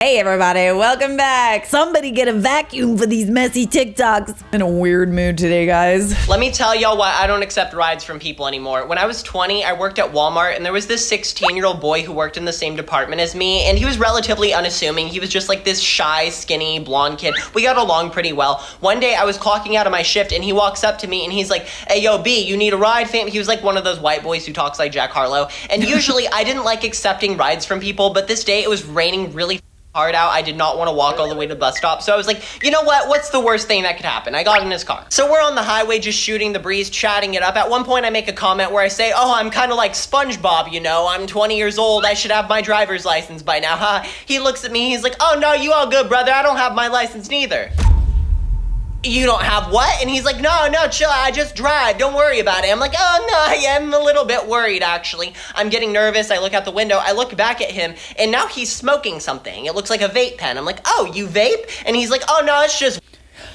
Hey everybody, welcome back. Somebody get a vacuum for these messy TikToks. In a weird mood today, guys. Let me tell y'all why I don't accept rides from people anymore. When I was 20, I worked at Walmart and there was this 16-year-old boy who worked in the same department as me, and he was relatively unassuming. He was just like this shy, skinny, blonde kid. We got along pretty well. One day I was clocking out of my shift and he walks up to me and he's like, "Hey yo, B, you need a ride, fam?" He was like one of those white boys who talks like Jack Harlow. And usually I didn't like accepting rides from people, but this day it was raining really hard out. I did not want to walk all the way to the bus stop. So I was like, you know what? What's the worst thing that could happen? I got in his car. So we're on the highway just shooting the breeze, chatting it up. At one point I make a comment where I say, "Oh, I'm kind of like SpongeBob, you know? I'm 20 years old. I should have my driver's license by now." Huh? He looks at me. He's like, "Oh, no, you all good, brother. I don't have my license neither." "You don't have what?" And he's like, no, chill, I just drive, don't worry about it. I'm like, "Oh no, I am a little bit worried actually." I'm getting nervous, I look out the window, I look back at him, and now he's smoking something. It looks like a vape pen. I'm like, "Oh, you vape?" And he's like, "Oh no, it's just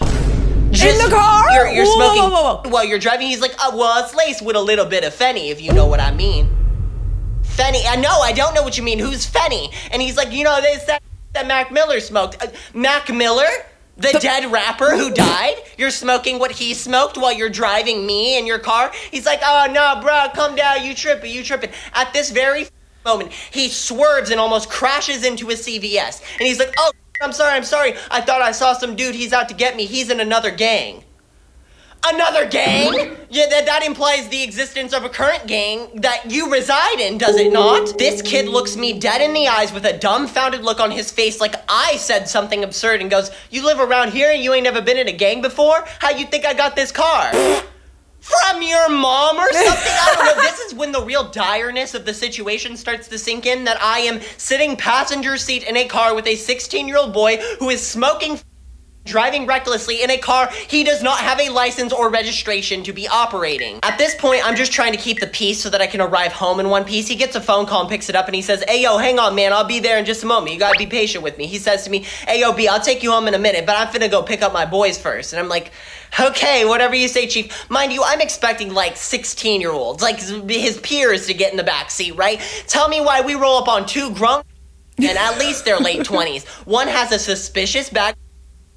in the car? You're smoking Whoa. while you're driving." He's like, "Oh, well, it's laced with a little bit of Fenny, if you know what I mean." Fenny? I don't know what you mean. Who's Fenny? And he's like, "They said that Mac Miller smoked." Mac Miller? The dead rapper who died? You're smoking what he smoked while you're driving me in your car? He's like, "Oh no, bro, come down, you tripping. At this very moment, he swerves and almost crashes into a CVS. And he's like, "Oh, I'm sorry. I thought I saw some dude, he's out to get me. He's in another gang." Another gang? Yeah, that implies the existence of a current gang that you reside in, does it not? This kid looks me dead in the eyes with a dumbfounded look on his face like I said something absurd and goes, "You live around here and you ain't never been in a gang before? How you think I got this car? From your mom or something?" I don't know. This is when the real direness of the situation starts to sink in, that I am sitting passenger seat in a car with a 16-year-old boy who is smoking, driving recklessly in a car he does not have a license or registration to be operating. At this point, I'm just trying to keep the peace so that I can arrive home in one piece. He gets a phone call and picks it up and he says, "Hey yo, hang on man, I'll be there in just a moment. You gotta be patient with me." He says to me, "Hey yo, B, I'll take you home in a minute, but I'm finna go pick up my boys first." And I'm like, "Okay, whatever you say, chief." Mind you, I'm expecting like 16-year-olds, like his peers, to get in the back seat, right? Tell me why we roll up on two grown and at least they're late 20s. One has a suspicious bag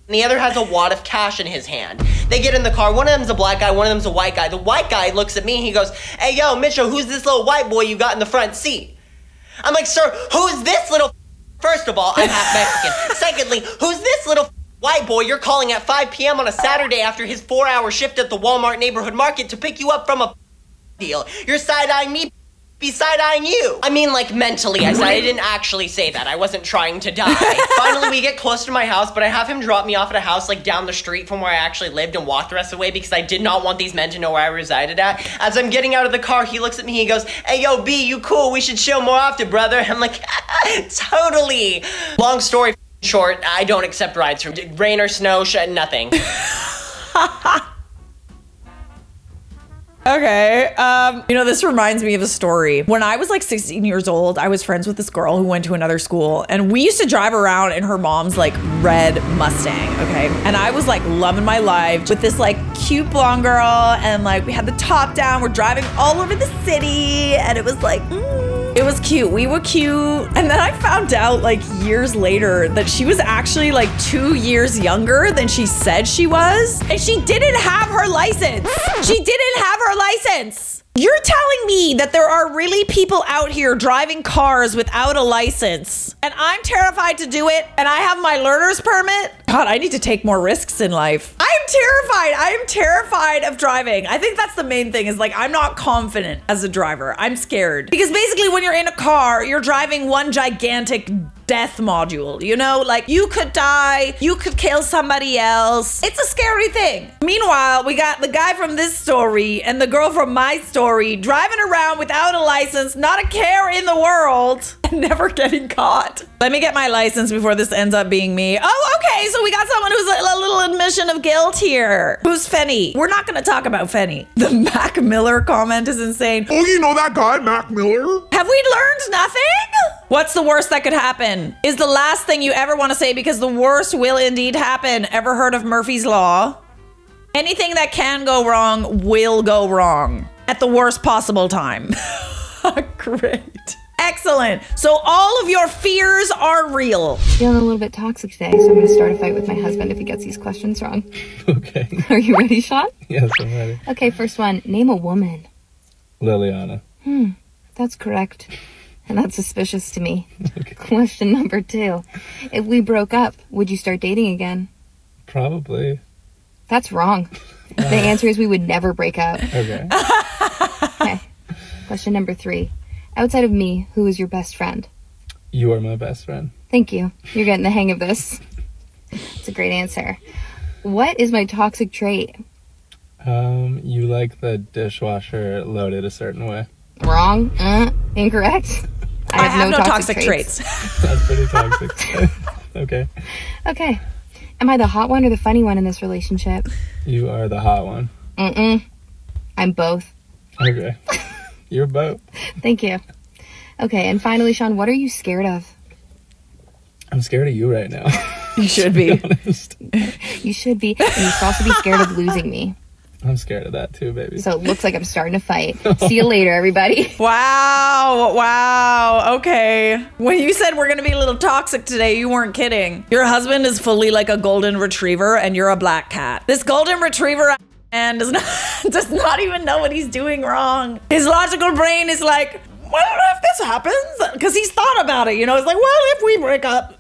and the other has a wad of cash in his hand. They get in the car. One of them's a black guy, one of them's a white guy. The white guy looks at me and he goes, "Hey, yo, Mitchell, who's this little white boy you got in the front seat?" I'm like, "Sir, who's this little..." First of all, I'm half Mexican. Secondly, who's this little white boy you're calling at 5 p.m. on a Saturday after his 4-hour shift at the Walmart neighborhood market to pick you up from a deal? You're side-eyeing me, be side-eyeing you. I mean, like, mentally, I said. I didn't actually say that. I wasn't trying to die. Finally, we get close to my house, but I have him drop me off at a house, like, down the street from where I actually lived and walk the rest of the way because I did not want these men to know where I resided at. As I'm getting out of the car, he looks at me, he goes, "Hey, yo, B, you cool? We should chill more often, brother." I'm like, totally. Long story short, I don't accept rides from rain or snow, nothing. Okay, this reminds me of a story. When I was like 16 years old, I was friends with this girl who went to another school, and we used to drive around in her mom's like red Mustang, okay? And I was like loving my life with this like cute blonde girl, and like we had the top down, we're driving all over the city, and it was like, it was cute. We were cute. And then I found out like years later that she was actually like 2 years younger than she said she was. And she didn't have her license. She didn't have her license. You're telling me that there are really people out here driving cars without a license, and I'm terrified to do it, and I have my learner's permit? God, I need to take more risks in life. I'm terrified. I am terrified of driving. I think that's the main thing, is like, I'm not confident as a driver. I'm scared. Because basically when you're in a car, you're driving one gigantic death module, you know? Like, you could die, you could kill somebody else. It's a scary thing. Meanwhile, we got the guy from this story and the girl from my story driving around without a license, not a care in the world, and never getting caught. Let me get my license before this ends up being me. Oh, okay, so we got someone who's a little admission of guilt here. Who's Fenny? We're not gonna talk about Fenny. The Mac Miller comment is insane. "Oh, you know that guy, Mac Miller?" Have we learned nothing? What's the worst that could happen? Is the last thing you ever want to say, because the worst will indeed happen. Ever heard of Murphy's Law? Anything that can go wrong will go wrong at the worst possible time. Great. Excellent. So all of your fears are real. Feeling a little bit toxic today, so I'm going to start a fight with my husband if he gets these questions wrong. Okay. Are you ready, Sean? Yes, I'm ready. Okay, first one. Name a woman. Liliana. That's correct. And that's suspicious to me. Okay. Question number 2. If we broke up, would you start dating again? Probably. That's wrong. The answer is we would never break up. Okay. Okay. Question number 3. Outside of me, who is your best friend? You are my best friend. Thank you. You're getting the hang of this. It's a great answer. What is my toxic trait? You like the dishwasher loaded a certain way. Wrong. Incorrect. I have no toxic traits. That's pretty toxic. Okay. Okay. Am I the hot one or the funny one in this relationship? You are the hot one. I'm both. Okay. You're both. Thank you. Okay, and finally, Sean, what are you scared of? I'm scared of you right now. You should be. To be honest. You should be, and you should also be scared of losing me. I'm scared of that too, baby. So it looks like I'm starting to fight. See you later, everybody. Wow. Okay. When you said we're going to be a little toxic today, you weren't kidding. Your husband is fully like a golden retriever and you're a black cat. This golden retriever and does not even know what he's doing wrong. His logical brain is like, well, if this happens, because he's thought about it, you know, it's like, well, if we break up,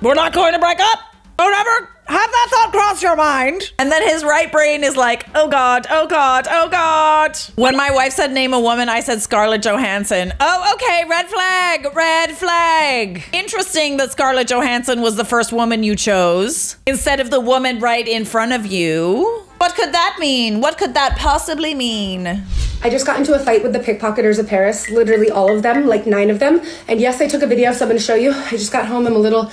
we're not going to break up. Don't ever have that thought cross your mind. And then his right brain is like, oh God, oh God, oh God. When my wife said name a woman, I said Scarlett Johansson. Oh, okay, red flag, red flag. Interesting that Scarlett Johansson was the first woman you chose instead of the woman right in front of you. What could that mean? What could that possibly mean? I just got into a fight with the pickpocketers of Paris, literally all of them, like 9 of them. And yes, I took a video, so I'm gonna show you. I just got home, I'm a little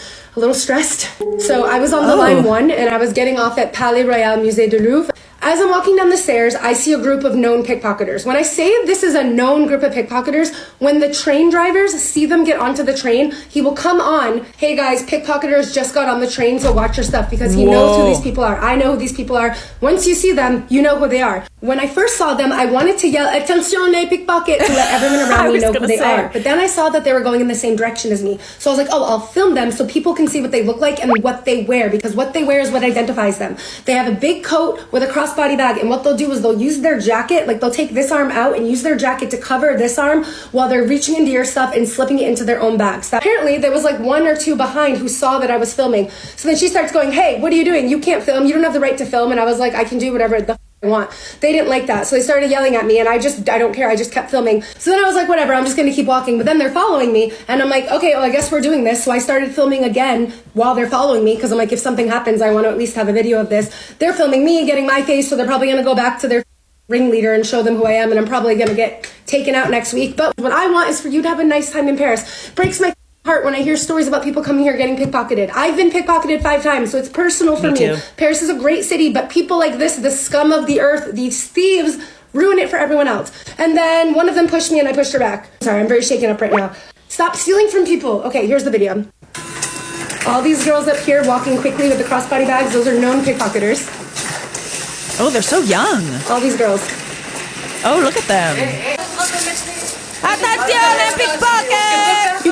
stressed. So I was on the line 1 and I was getting off at Palais Royal Musée du Louvre. As I'm walking down the stairs, I see a group of known pickpocketers. When I say this is a known group of pickpocketers, when the train drivers see them get onto the train, he will come on, hey guys, pickpocketers just got on the train, so watch your stuff, because he knows who these people are. I know who these people are. Once you see them, you know who they are. When I first saw them, I wanted to yell, attention, pickpocket, to let everyone around me know who they are. But then I saw that they were going in the same direction as me. So I was like, oh, I'll film them so people can see what they look like and what they wear, because what they wear is what identifies them. They have a big coat with a crossbody bag, and what they'll do is they'll use their jacket, like they'll take this arm out and use their jacket to cover this arm while they're reaching into your stuff and slipping it into their own bags. Apparently, there was like 1 or 2 behind who saw that I was filming. So then she starts going, hey, what are you doing? You can't film. You don't have the right to film. And I was like, I can do whatever the I want. They didn't like that. So they started yelling at me, and I don't care. I just kept filming. So then I was like, whatever, I'm just going to keep walking. But then they're following me, and I'm like, okay, well, I guess we're doing this. So I started filming again while they're following me, because I'm like, if something happens, I want to at least have a video of this. They're filming me getting my face, so they're probably going to go back to their ringleader and show them who I am, and I'm probably going to get taken out next week. But what I want is for you to have a nice time in Paris. Breaks my heart when I hear stories about people coming here getting pickpocketed. I've been pickpocketed 5 times, so it's personal for me. Paris is a great city, but people like this, the scum of the earth, these thieves, ruin it for everyone else. And then one of them pushed me and I pushed her back. Sorry, I'm very shaken up right now. Stop stealing from people. Okay, here's the video. All these girls up here walking quickly with the crossbody bags, those are known pickpocketers. Oh, they're so young. All these girls. Oh, look at them. Attenzione, pickpocket!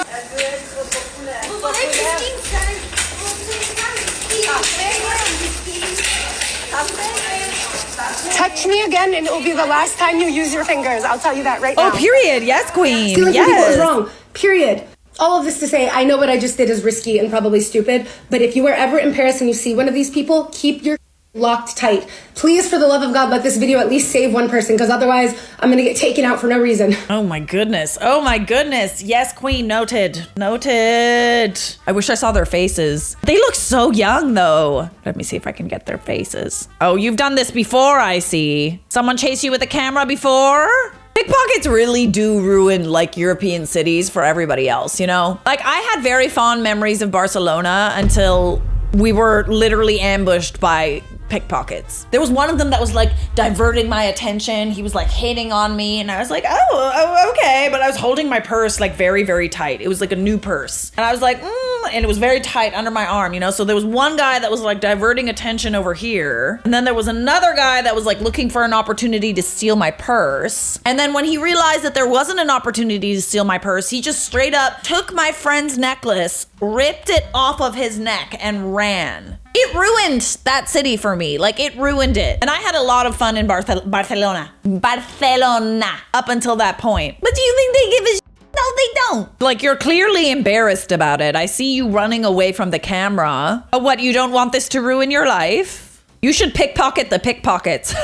Touch me again and it will be the last time you use your fingers. I'll tell you that right now. Oh, period. Yes, queen. Stealing from people is Yes. wrong. Period. All of this to say, I know what I just did is risky and probably stupid, but if you are ever in Paris and you see one of these people, keep your locked tight. Please, for the love of God, let this video at least save one person, because otherwise I'm gonna get taken out for no reason. Oh my goodness. Oh my goodness. Yes, queen. Noted. Noted. I wish I saw their faces. They look so young though. Let me see if I can get their faces. Oh, you've done this before, I see. Someone chased you with a camera before? Pickpockets really do ruin like European cities for everybody else, you know? Like I had very fond memories of Barcelona until we were literally ambushed by pickpockets. There was one of them that was like diverting my attention. He was like hitting on me and I was like, oh, okay. But I was holding my purse like very, very tight. It was like a new purse. And I was like, and it was very tight under my arm, you know? So there was one guy that was like diverting attention over here. And then there was another guy that was like looking for an opportunity to steal my purse. And then when he realized that there wasn't an opportunity to steal my purse, he just straight up took my friend's necklace, ripped it off of his neck and ran. It ruined that city for me. Like, it ruined it. And I had a lot of fun in Barcelona up until that point. But do you think they give a No, they don't. Like, you're clearly embarrassed about it. I see you running away from the camera. Oh, what, you don't want this to ruin your life? You should pickpocket the pickpockets.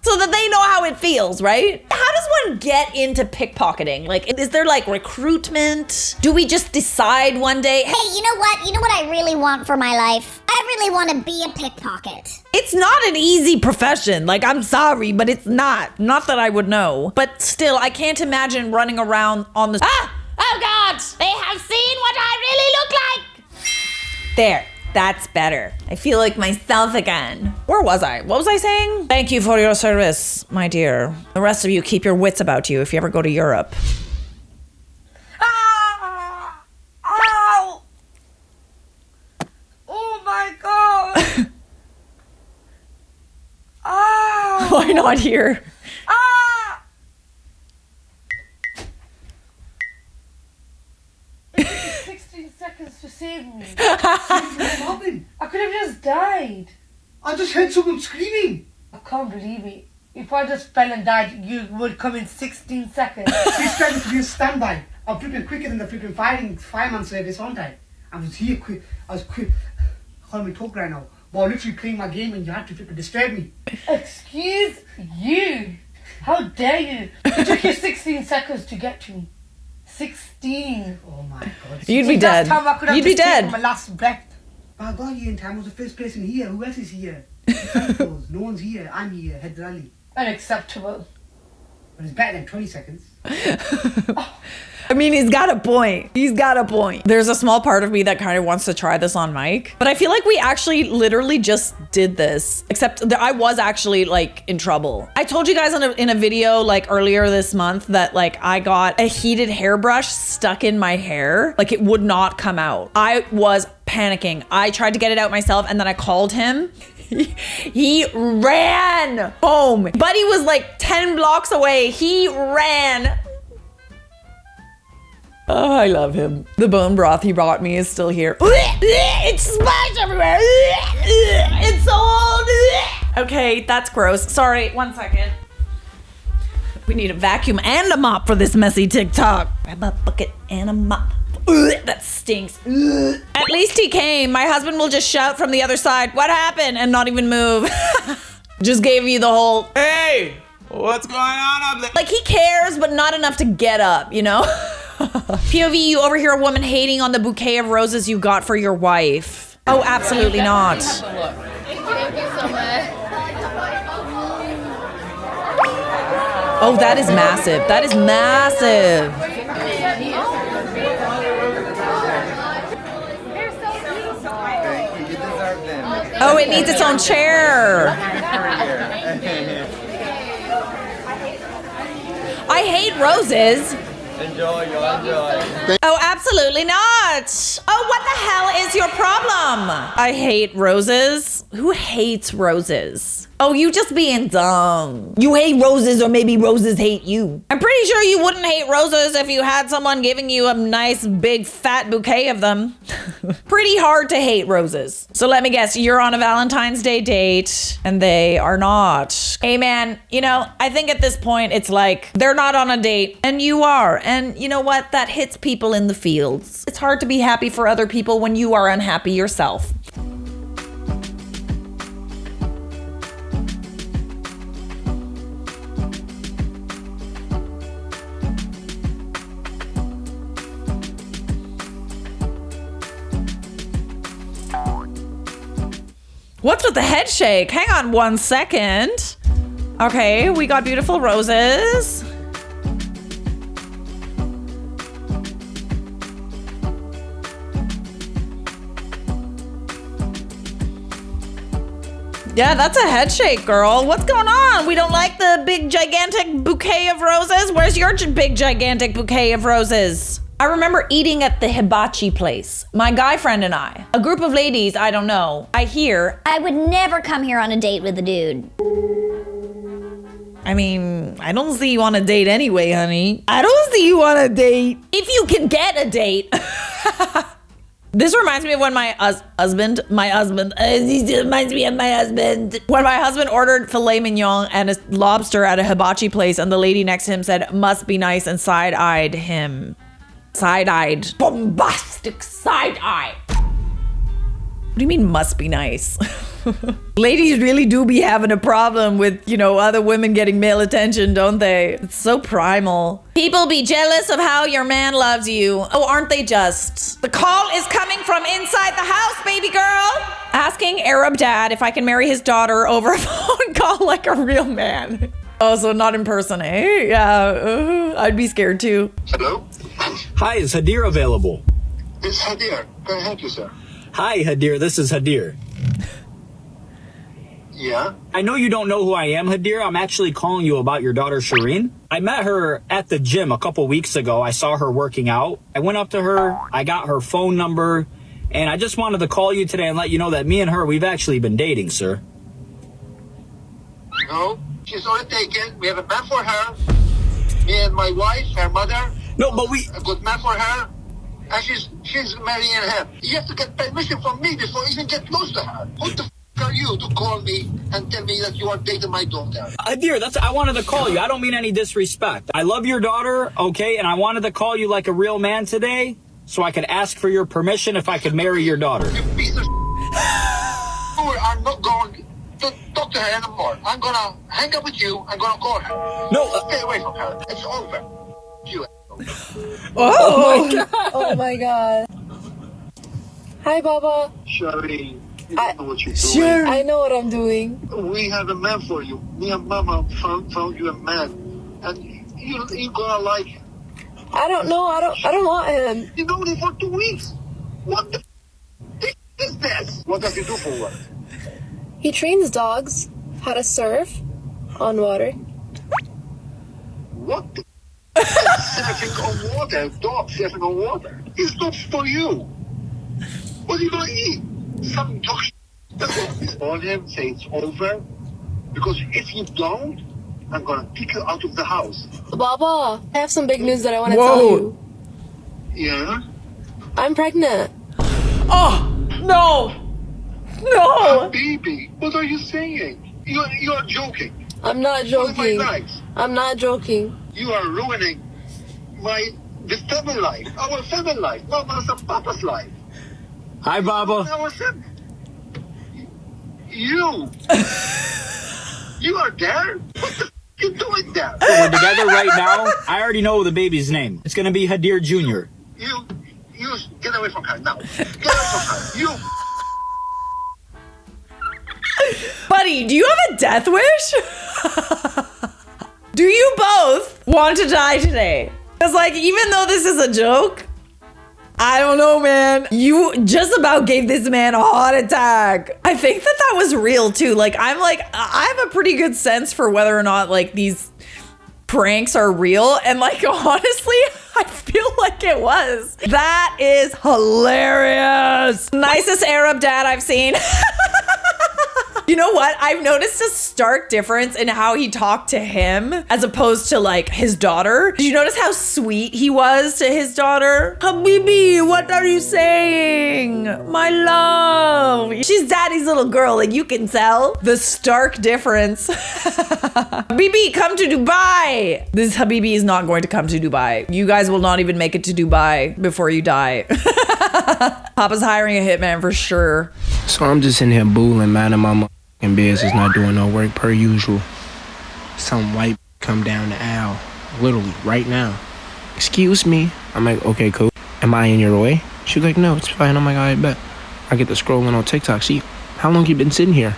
So that they know how it feels, right? How does one get into pickpocketing? Like, is there like recruitment? Do we just decide one day? Hey, you know what? You know what I really want for my life? I really want to be a pickpocket. It's not an easy profession. Like, I'm sorry, but it's not. Not that I would know. But still, I can't imagine running around on the... Ah! Oh God! They have seen what I really look like! There. That's better. I feel like myself again. Where was I? What was I saying? Thank you for your service, my dear. The rest of you, keep your wits about you if you ever go to Europe. Ah! Ow! Oh my God! Ah! Why not here? Ah! 16 seconds to save me. What happened? I could have just died. I just heard someone screaming. I can't believe it. If I just fell and died, you would come in 16 seconds. This time to be a standby. I'm flipping quicker than the flipping fireman service, aren't I? I was here quick. I was quick. I can't even talk right now. But I was literally playing my game and you had to flipping disturb me. Excuse you. How dare you? It took you 16 seconds to get to me. 16. Oh my God. You'd be dead. Time I could have You'd be just taken dead. my last breath. But I got here in time. I was the first person here. Who else is here? No one's here. I'm here. Head rally. Unacceptable. But it's better than 20 seconds. I mean, he's got a point. He's got a point. There's a small part of me that kind of wants to try this on mic, but I feel like we actually literally just did this, except that I was actually like in trouble. I told you guys in a video like earlier this month that like I got a heated hairbrush stuck in my hair. Like it would not come out. I was panicking. I tried to get it out myself and then I called him. He ran home. Buddy was like 10 blocks away. He ran. Oh, I love him. The bone broth he brought me is still here. It's splashed everywhere. It's so old. Okay, that's gross. Sorry, 1 second. We need a vacuum and a mop for this messy TikTok. Grab a bucket and a mop. That stinks. At least he came. My husband will just shout from the other side, "What happened?" and not even move. Just gave you the whole, Hey, what's going on up there? like he cares, but not enough to get up, you know? POV, you overhear a woman hating on the bouquet of roses you got for your wife. Oh, absolutely not. Oh, that is massive. That is massive. Oh, it needs its own chair. I hate roses. Enjoy. Oh, absolutely not. Oh, what the hell is your problem? I hate roses. Who hates roses? Oh, you just being dumb. You hate roses, or maybe roses hate you. I'm pretty sure you wouldn't hate roses if you had someone giving you a nice big fat bouquet of them. Pretty hard to hate roses. So let me guess, you're on a Valentine's Day date and they are not. Hey man, you know, I think at this point it's like they're not on a date and you are. And you know what? That hits people in the fields. It's hard to be happy for other people when you are unhappy yourself. What's with the head shake? Hang on 1 second. Okay, we got beautiful roses. Yeah, that's a head shake, girl. What's going on? We don't like the big gigantic bouquet of roses? Where's your big gigantic bouquet of roses? I remember eating at the hibachi place. My guy friend and I. A group of ladies, I don't know. I hear. I would never come here on a date with a dude. I mean, I don't see you on a date anyway, honey. I don't see you on a date. If you can get a date. This reminds me of when my husband, this reminds me of my husband. When my husband ordered filet mignon and a lobster at a hibachi place and the lady next to him said, must be nice, and side-eyed him. Side-eyed. Bombastic side-eye. What do you mean must be nice? Ladies really do be having a problem with, you know, other women getting male attention, don't they? It's so primal. People be jealous of how your man loves you. Oh, aren't they just? The call is coming from inside the house, baby girl. Asking Arab dad if I can marry his daughter over a phone call like a real man. Oh, so not in person, eh? Yeah, I'd be scared too. Hello? Hi, is Hadir available? It's Hadir. Can I help you, sir? Hi, Hadir. This is Hadir. Yeah? I know you don't know who I am, Hadir. I'm actually calling you about your daughter, Shireen. I met her at the gym a couple weeks ago. I saw her working out. I went up to her. I got her phone number. And I just wanted to call you today and let you know that me and her, we've actually been dating, sir. No, she's already taken. We have a man for her. Me and my wife, her mother. No, but we... A good man for her. And she's marrying him. You have to get permission from me before you even get close to her. Who the are you to call me and tell me that you are dating my daughter? Dear, I wanted to call you. I don't mean any disrespect. I love your daughter, okay? And I wanted to call you like a real man today so I could ask for your permission if I could marry your daughter. You piece of I'm not going to talk to her anymore. I'm going to hang up with you. I'm going to call her. No. Stay away from her. It's over. You. Oh my God. Oh my God. Hi, Baba. Shireen. You I know what you're doing. I know what I'm doing. We have a man for you. Me and Mama found you a man, and you're gonna like him. I don't know. I don't want him. You known him for 2 weeks. What the f is this? What does he do for work? He trains dogs how to surf on water. What the surfing on water? Dog surfing on water. It's not for you. What are you gonna eat? Some dog shit. Call him, say it's over. Because if you don't, I'm gonna kick you out of the house. Baba, I have some big news that I want to tell you. Yeah? I'm pregnant. Oh, no. No. Baby, what are you saying? You're joking. I'm not joking. My life. I'm not joking. You are ruining the family life, our family life, Mama's and Papa's life. Hi, Baba. You are there? What the f you doing there? So we're together right now. I already know the baby's name. It's gonna be Hadir Jr. You get away from her now. Get away from her. You. Buddy, do you have a death wish? Do you both want to die today? Because, like, even though this is a joke, I don't know, man. You just about gave this man a heart attack. I think that was real, too. Like, I have a pretty good sense for whether or not, like, these pranks are real. And, like, honestly, I feel like it was. That is hilarious. Nicest Arab dad I've seen. You know what? I've noticed a stark difference in how he talked to him as opposed to like his daughter. Did you notice how sweet he was to his daughter? Habibi, what are you saying? My love. She's daddy's little girl, like you can tell the stark difference. Habibi, come to Dubai. This Habibi is not going to come to Dubai. You guys will not even make it to Dubai before you die. Papa's hiring a hitman for sure. So I'm just in here booling, man, and my motherfucking biz is not doing no work per usual. Some white come down the aisle, literally right now. Excuse me. I'm like, okay, cool. Am I in your way? She's like, no, it's fine. I'm like, I bet. I get to scrolling on TikTok. See, how long you been sitting here?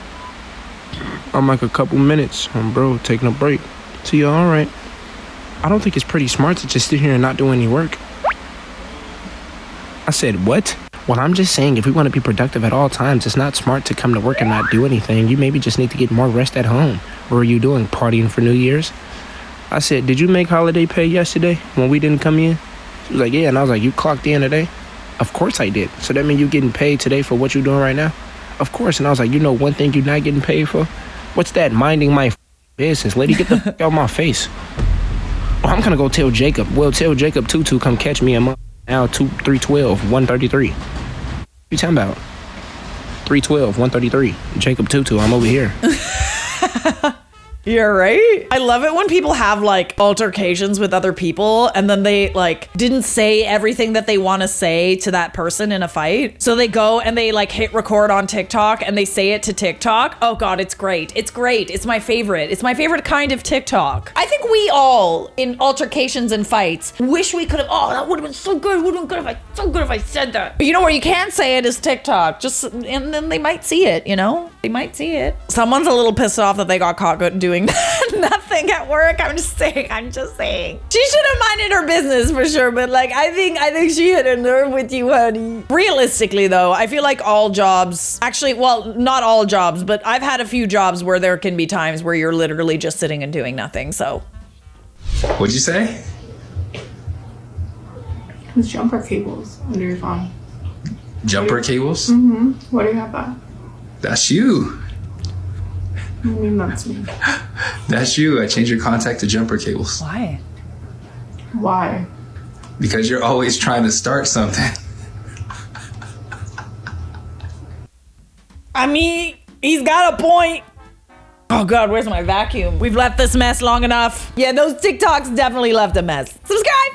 I'm like, a couple minutes. Bro, taking a break. See, all right. I don't think it's pretty smart to just sit here and not do any work. I said, what? Well, I'm just saying, if we want to be productive at all times, it's not smart to come to work and not do anything. You maybe just need to get more rest at home. What were you doing, partying for New Year's? I said, did you make holiday pay yesterday when we didn't come in? She was like, yeah. And I was like, you clocked in today? Of course I did. So that means you getting paid today for what you're doing right now? Of course. And I was like, you know one thing you're not getting paid for? What's that? Minding my business. Lady, get the fuck out of my face. Oh, I'm gonna go tell Jacob. Well, tell Jacob Tutu come catch me in now 312, 133. What you talking about? 312, 133. Jacob Tutu, I'm over here. You're right. I love it when people have like altercations with other people and then they like didn't say everything that they want to say to that person in a fight. So they go and they like hit record on TikTok and they say it to TikTok. Oh God, it's great. It's great. It's my favorite. It's my favorite kind of TikTok. I think we all in altercations and fights wish we could have, oh, that would have been so good. Would have been so good if I said that. But you know where you can't say it is TikTok. Just, and then they might see it, you know? They might see it. Someone's a little pissed off that they got caught doing nothing at work. I'm just saying. She should have minded her business for sure, but like I think she hit a nerve with you, honey. Realistically though, I feel like all jobs, actually, well, not all jobs, but I've had a few jobs where there can be times where you're literally just sitting and doing nothing, so. What'd you say? There's jumper cables under your phone. Jumper cables? Mm-hmm. Why do you have that? That's you. I mean, that's me. That's you. I changed your contact to jumper cables. Why? Why? Because you're always trying to start something. I mean, he's got a point. Oh God, where's my vacuum? We've left this mess long enough. Yeah, those TikToks definitely left a mess. Subscribe.